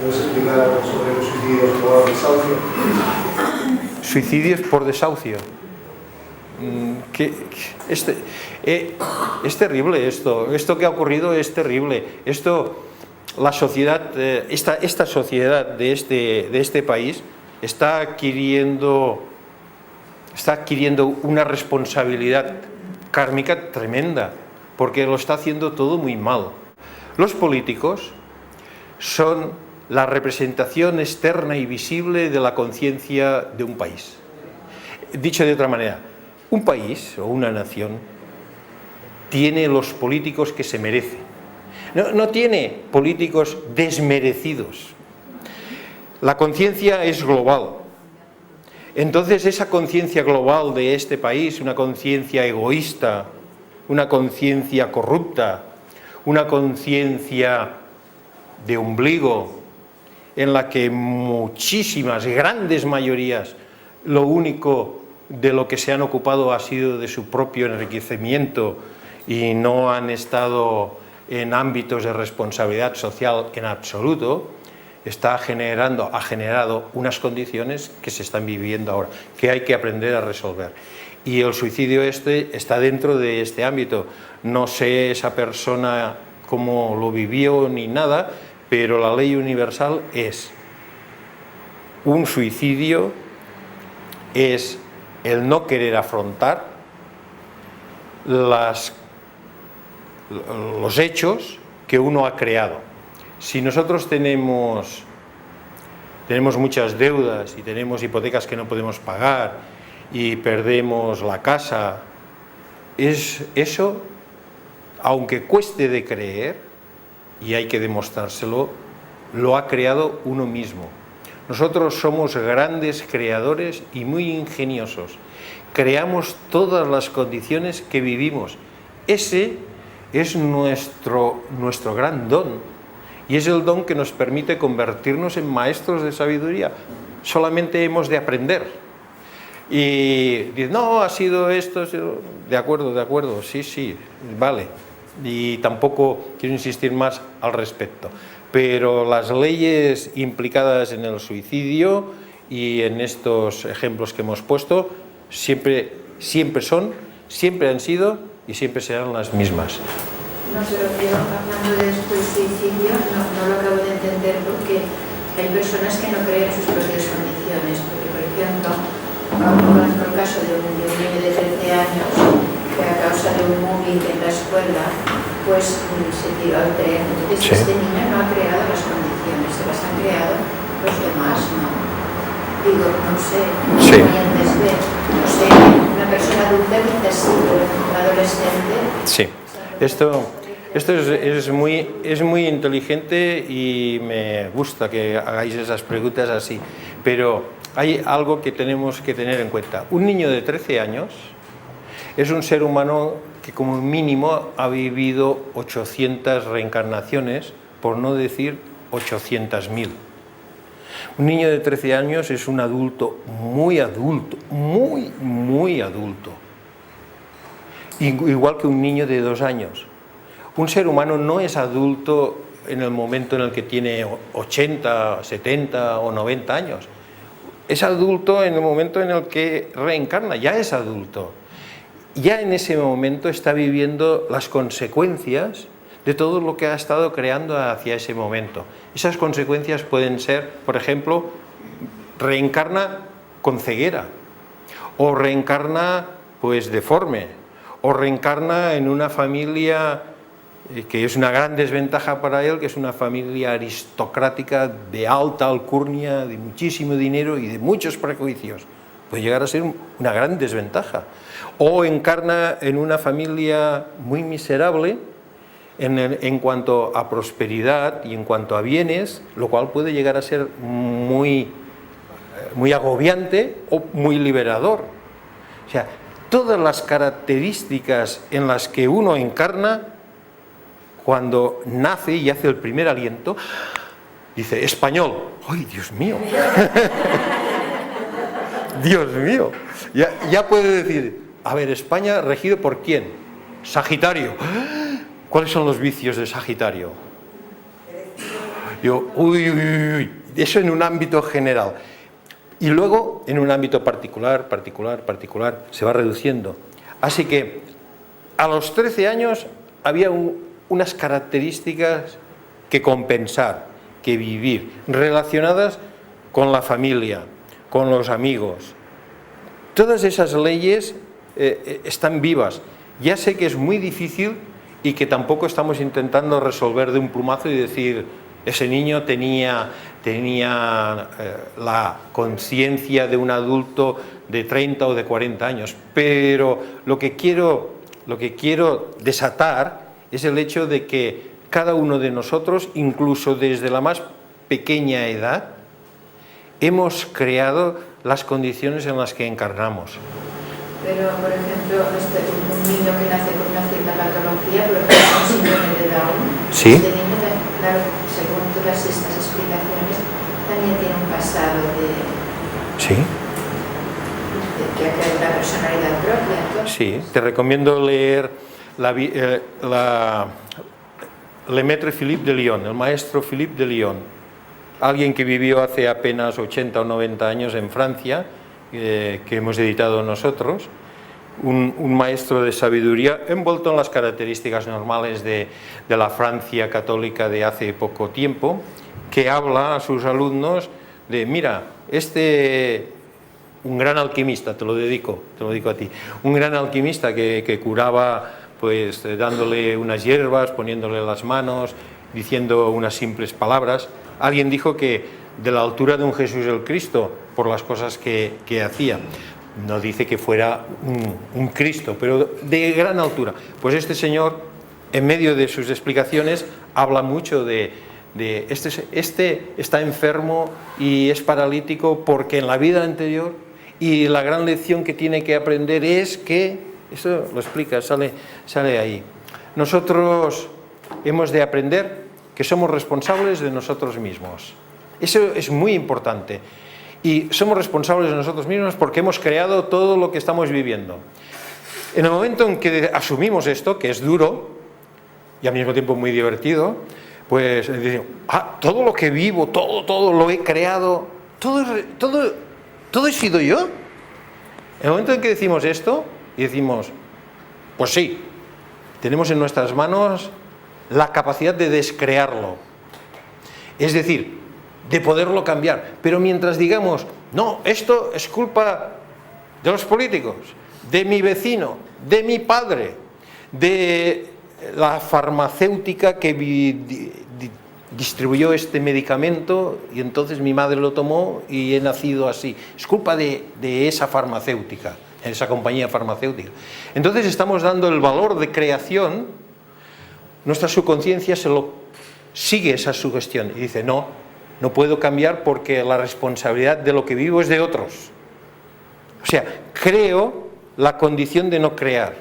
¿Puedes explicar algo sobre los suicidios por desahucio? Suicidios por desahucio. Es terrible esto que ha ocurrido es terrible. La sociedad, esta sociedad de este país está adquiriendo una responsabilidad kármica tremenda, porque lo está haciendo todo muy mal. Los políticos son la representación externa y visible de la conciencia de un país. Dicho de otra manera, un país o una nación tiene los políticos que se merecen. No tiene políticos desmerecidos. La conciencia es global. Entonces esa conciencia global de este país, una conciencia egoísta, una conciencia corrupta, una conciencia de ombligo, en la que muchísimas, grandes mayorías, lo único de lo que se han ocupado ha sido de su propio enriquecimiento y no han estado en ámbitos de responsabilidad social en absoluto, ha generado unas condiciones que se están viviendo ahora, que hay que aprender a resolver. Y el suicidio está dentro de este ámbito. No sé esa persona cómo lo vivió ni nada, pero la ley universal es un suicidio, es el no querer afrontar los hechos que uno ha creado. Si nosotros tenemos muchas deudas y tenemos hipotecas que no podemos pagar y perdemos la casa, eso, aunque cueste de creer, y hay que demostrárselo, lo ha creado uno mismo. Nosotros somos grandes creadores y muy ingeniosos. Creamos todas las condiciones que vivimos. Ese es nuestro gran don. Y es el don que nos permite convertirnos en maestros de sabiduría. Solamente hemos de aprender. Y dice, no, ha sido esto. De acuerdo, sí, vale. Y tampoco quiero insistir más al respecto. Pero las leyes implicadas en el suicidio y en estos ejemplos que hemos puesto siempre han sido y siempre serán las mismas. No, pero yo hablando de esto del suicidio no lo acabo de entender, porque hay personas que no creen sus propias condiciones, porque por ejemplo conozco el caso de un niño de 13 años que a causa de un mobbing en la escuela pues se tiró al tren. Entonces este niño no ha creado las condiciones, se las han creado los demás, ¿no? Digo, no sé, no sé, una persona adulta quizás sí, pero un adolescente. Sí, esto es muy inteligente y me gusta que hagáis esas preguntas así, pero hay algo que tenemos que tener en cuenta. Un niño de 13 años es un ser humano que como mínimo ha vivido 800 reencarnaciones, por no decir 800.000. Un niño de 13 años es un adulto, muy adulto. Igual que un niño de 2 años. Un ser humano no es adulto en el momento en el que tiene 80, 70 o 90 años. Es adulto en el momento en el que reencarna, ya es adulto. Ya en ese momento está viviendo las consecuencias de todo lo que ha estado creando hacia ese momento. Esas consecuencias pueden ser, por ejemplo, reencarna con ceguera, o reencarna pues deforme, o reencarna en una familia que es una gran desventaja para él, que es una familia aristocrática de alta alcurnia, de muchísimo dinero y de muchos prejuicios. Puede llegar a ser una gran desventaja. O encarna en una familia muy miserable en cuanto a prosperidad y en cuanto a bienes, lo cual puede llegar a ser muy agobiante o muy liberador. O sea, todas las características en las que uno encarna, cuando nace y hace el primer aliento, dice, español. ¡Ay, Dios mío! Dios mío. Ya puede decir, a ver, España regido por quién. Sagitario. ¿Cuáles son los vicios de Sagitario? Yo, uy, eso en un ámbito general. Y luego, en un ámbito particular, se va reduciendo. Así que, a los 13 años, había unas características que compensar, que vivir, relacionadas con la familia, con los amigos. Todas esas leyes están vivas. Ya sé que es muy difícil y que tampoco estamos intentando resolver de un plumazo y decir, ese niño tenía la conciencia de un adulto de 30 o de 40 años, pero lo que quiero desatar es el hecho de que cada uno de nosotros, incluso desde la más pequeña edad, hemos creado las condiciones en las que encarnamos. Pero, por ejemplo, un niño que nace con una cierta patología, por ejemplo, con síndrome de Down, ¿sí? este niño, claro, según todas estas explicaciones, también tiene un pasado ¿sí? que ha creado una personalidad propia. Entonces, Sí, te recomiendo leer Le Maître Philippe de Lyon, el maestro Philippe de Lyon, alguien que vivió hace apenas 80 o 90 años en Francia, que hemos editado nosotros, un maestro de sabiduría envuelto en las características normales de la Francia católica de hace poco tiempo, que habla a sus alumnos de, mira, un gran alquimista, te lo dedico a ti, un gran alquimista que curaba pues dándole unas hierbas, poniéndole las manos, diciendo unas simples palabras. Alguien dijo que de la altura de un Jesús el Cristo, por las cosas que hacía. No dice que fuera un Cristo, pero de gran altura. Pues este señor, en medio de sus explicaciones, habla mucho de este está enfermo y es paralítico porque en la vida anterior, y la gran lección que tiene que aprender es que, eso lo explica, sale ahí. Nosotros hemos de aprender que somos responsables de nosotros mismos. Eso es muy importante. Y somos responsables de nosotros mismos porque hemos creado todo lo que estamos viviendo. En el momento en que asumimos esto, que es duro y al mismo tiempo muy divertido, pues decimos, todo lo que vivo, todo lo he creado, todo he sido yo. En el momento en que decimos esto y decimos, pues sí, tenemos en nuestras manos la capacidad de descrearlo. Es decir, de poderlo cambiar. Pero mientras digamos, no, esto es culpa de los políticos, de mi vecino, de mi padre, de la farmacéutica que distribuyó este medicamento y entonces mi madre lo tomó y he nacido así. Es culpa de esa farmacéutica, esa compañía farmacéutica. Entonces estamos dando el valor de creación, nuestra subconsciencia sigue esa sugestión y dice, no puedo cambiar porque la responsabilidad de lo que vivo es de otros. O sea, creo la condición de no crear.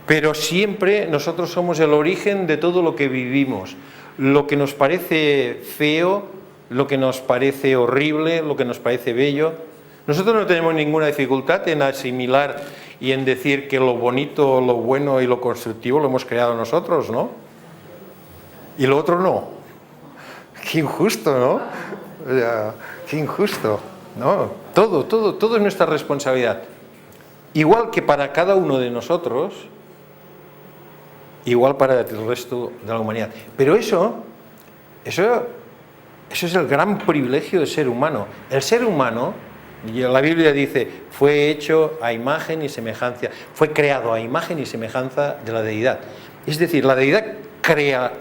Pero siempre nosotros somos el origen de todo lo que vivimos. Lo que nos parece feo, lo que nos parece horrible, lo que nos parece bello. Nosotros no tenemos ninguna dificultad en asimilar y en decir que lo bonito, lo bueno y lo constructivo lo hemos creado nosotros, ¿no? Y lo otro no. Qué injusto, ¿no? O sea, qué injusto, ¿no? Todo es nuestra responsabilidad. Igual que para cada uno de nosotros, igual para el resto de la humanidad. Pero eso es el gran privilegio del ser humano. El ser humano, la Biblia dice, fue hecho a imagen y semejanza, fue creado a imagen y semejanza de la deidad. Es decir, la deidad crea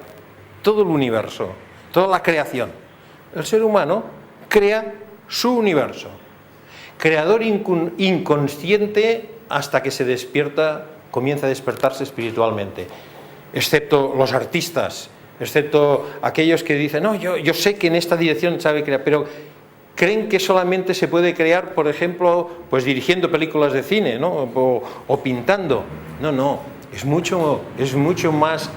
todo el universo, toda la creación. El ser humano crea su universo. Creador inconsciente hasta que se despierta, comienza a despertarse espiritualmente. Excepto los artistas, excepto aquellos que dicen, no, yo sé que en esta dirección sabe crear, pero creen que solamente se puede crear, por ejemplo, pues dirigiendo películas de cine, ¿no? o pintando. No, es mucho más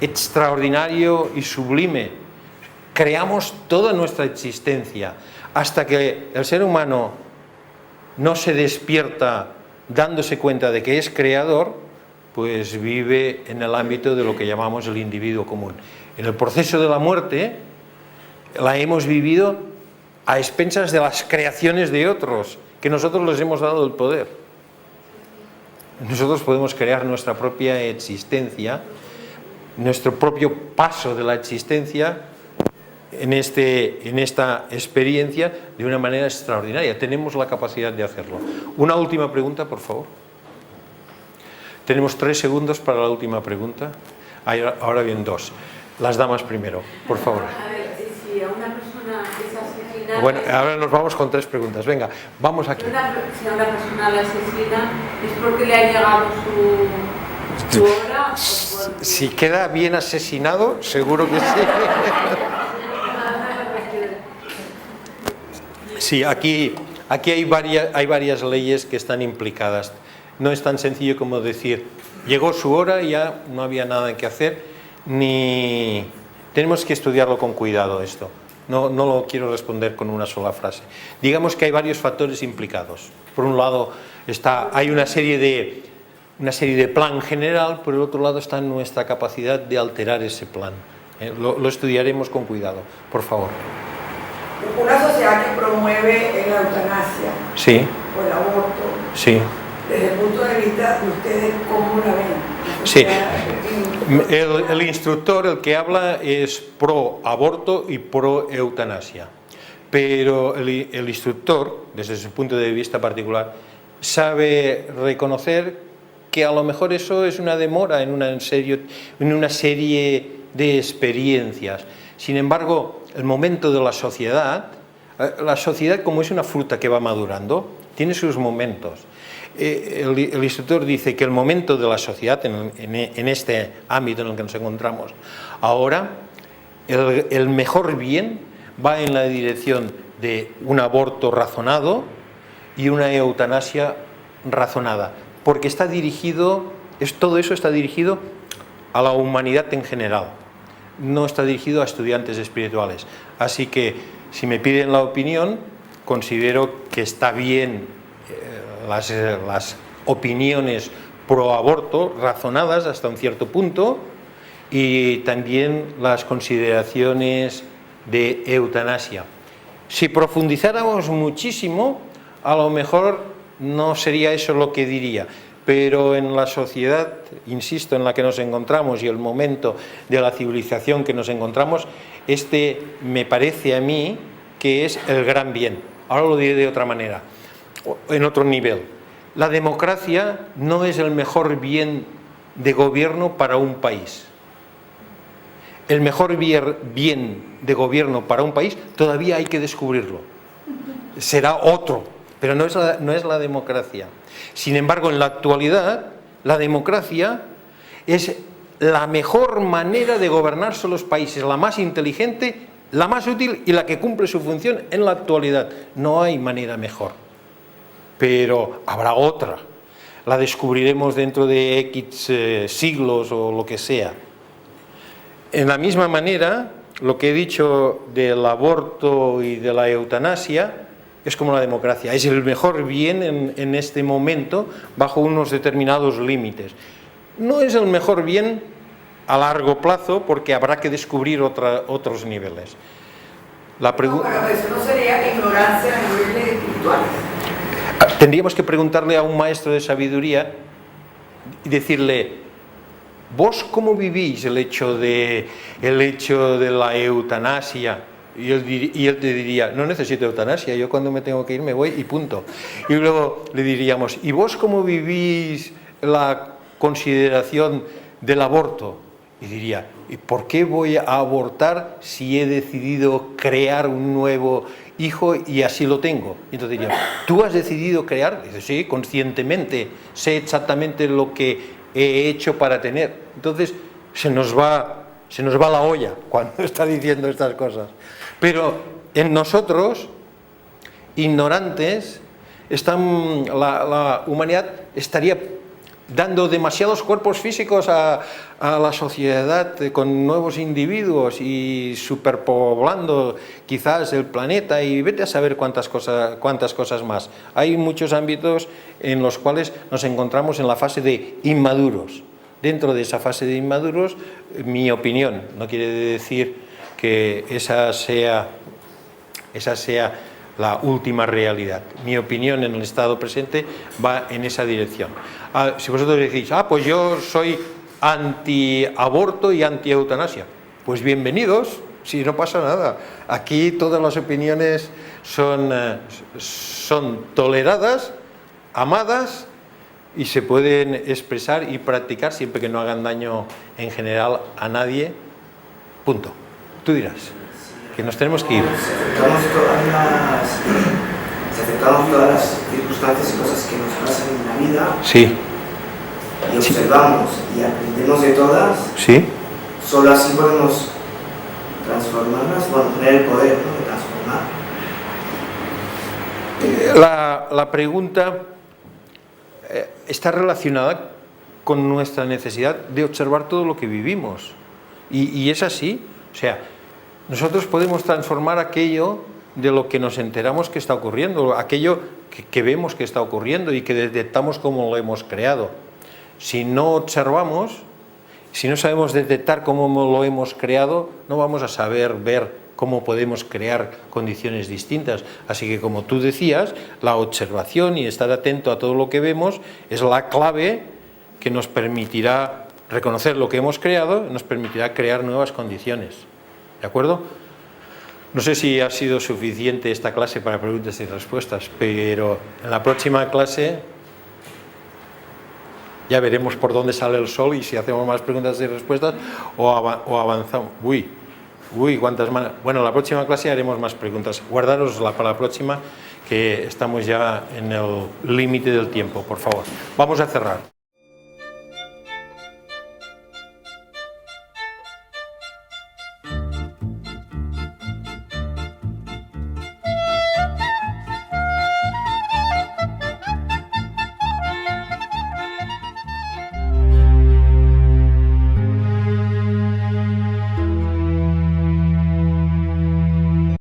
extraordinario y sublime. Creamos toda nuestra existencia. Hasta que el ser humano no se despierta dándose cuenta de que es creador, pues vive en el ámbito de lo que llamamos el individuo común. En el proceso de la muerte la hemos vivido a expensas de las creaciones de otros, que nosotros les hemos dado el poder. Nosotros podemos crear nuestra propia existencia, nuestro propio paso de la existencia en esta experiencia de una manera extraordinaria. Tenemos la capacidad de hacerlo. Una última pregunta, por favor. Tenemos 3 segundos para la última pregunta. Ahora bien, 2. Las damas primero, por favor. A ver, si a una persona es asesinada... Bueno, ahora nos vamos con 3 preguntas. Venga, vamos aquí. Si a una persona la asesina, ¿es porque le ha llegado su hora? O porque... Si queda bien asesinado, seguro que sí. Sí, aquí hay varias leyes que están implicadas. No es tan sencillo como decir, llegó su hora y ya no había nada que hacer, ni... Tenemos que estudiarlo con cuidado esto. No lo quiero responder con una sola frase. Digamos que hay varios factores implicados. Por un lado hay una serie de plan general, por el otro lado está nuestra capacidad de alterar ese plan. Lo estudiaremos con cuidado, por favor. Una sociedad que promueve la eutanasia, sí, o el aborto, sí. Desde el punto de vista de ustedes, ¿cómo la ven? Sí, el instructor, el que habla, es pro aborto y pro eutanasia, pero el instructor, desde su punto de vista particular, sabe reconocer que a lo mejor eso es una demora en una serie de experiencias. Sin embargo, el momento de la sociedad como es una fruta que va madurando, tiene sus momentos. El instructor dice que el momento de la sociedad, en este ámbito en el que nos encontramos ahora, el mejor bien va en la dirección de un aborto razonado y una eutanasia razonada, porque todo eso está dirigido a la humanidad en general, no está dirigido a estudiantes espirituales. Así que, si me piden la opinión, considero que está bien las opiniones pro aborto razonadas hasta un cierto punto, y también las consideraciones de eutanasia. Si profundizáramos muchísimo, a lo mejor no sería eso lo que diría, pero en la sociedad, insisto, en la que nos encontramos y el momento de la civilización que nos encontramos, me parece a mí que es el gran bien. Ahora lo diré de otra manera, en otro nivel. La democracia no es el mejor bien de gobierno para un país. El mejor bien de gobierno para un país todavía hay que descubrirlo. Será otro, pero no es la democracia. Sin embargo, en la actualidad, la democracia es la mejor manera de gobernarse los países, la más inteligente, la más útil y la que cumple su función en la actualidad. No hay manera mejor, pero habrá otra. La descubriremos dentro de X siglos o lo que sea. En la misma manera, lo que he dicho del aborto y de la eutanasia es como la democracia, es el mejor bien en este momento bajo unos determinados límites. No es el mejor bien a largo plazo porque habrá que descubrir otros niveles. Pero eso no sería ignorancia a niveles espirituales. Tendríamos que preguntarle a un maestro de sabiduría y decirle: ¿vos cómo vivís el hecho de la eutanasia? Y él te diría: no necesito eutanasia, yo cuando me tengo que ir me voy y punto. Y luego le diríamos: ¿y vos cómo vivís la consideración del aborto? Y diría: ¿y por qué voy a abortar si he decidido crear un nuevo hijo y así lo tengo? Y entonces diría: ¿tú has decidido crear? Y dice: sí, conscientemente, sé exactamente lo que he hecho para tener. Entonces se nos va la olla cuando está diciendo estas cosas. Pero en nosotros, ignorantes, la humanidad estaría dando demasiados cuerpos físicos a la sociedad con nuevos individuos y superpoblando quizás el planeta, y vete a saber cuántas cosas más. Hay muchos ámbitos en los cuales nos encontramos en la fase de inmaduros. Dentro de esa fase de inmaduros, mi opinión, no quiere decir que esa sea la última realidad. Mi opinión en el estado presente va en esa dirección. Si vosotros decís, pues yo soy anti-aborto y anti-eutanasia, pues bienvenidos, si no pasa nada. Aquí todas las opiniones son toleradas, amadas, y se pueden expresar y practicar siempre que no hagan daño en general a nadie. Punto. Tú dirás que nos tenemos que ir. Si aceptamos todas las circunstancias y cosas que nos pasan en la vida, sí, y observamos y aprendemos de todas, sí, solo así podemos transformarlas, tener el poder, ¿no?, de transformar. La pregunta está relacionada con nuestra necesidad de observar todo lo que vivimos, y es así. O sea, nosotros podemos transformar aquello de lo que nos enteramos que está ocurriendo, aquello que vemos que está ocurriendo y que detectamos cómo lo hemos creado. Si no observamos, si no sabemos detectar cómo lo hemos creado, no vamos a saber ver cómo podemos crear condiciones distintas. Así que, como tú decías, la observación y estar atento a todo lo que vemos es la clave que nos permitirá reconocer lo que hemos creado, nos permitirá crear nuevas condiciones. ¿De acuerdo? No sé si ha sido suficiente esta clase para preguntas y respuestas, pero en la próxima clase ya veremos por dónde sale el sol y si hacemos más preguntas y respuestas o avanzamos. Uy, cuántas más. Bueno, la próxima clase haremos más preguntas. Guardárosla para la próxima, que estamos ya en el límite del tiempo, por favor. Vamos a cerrar.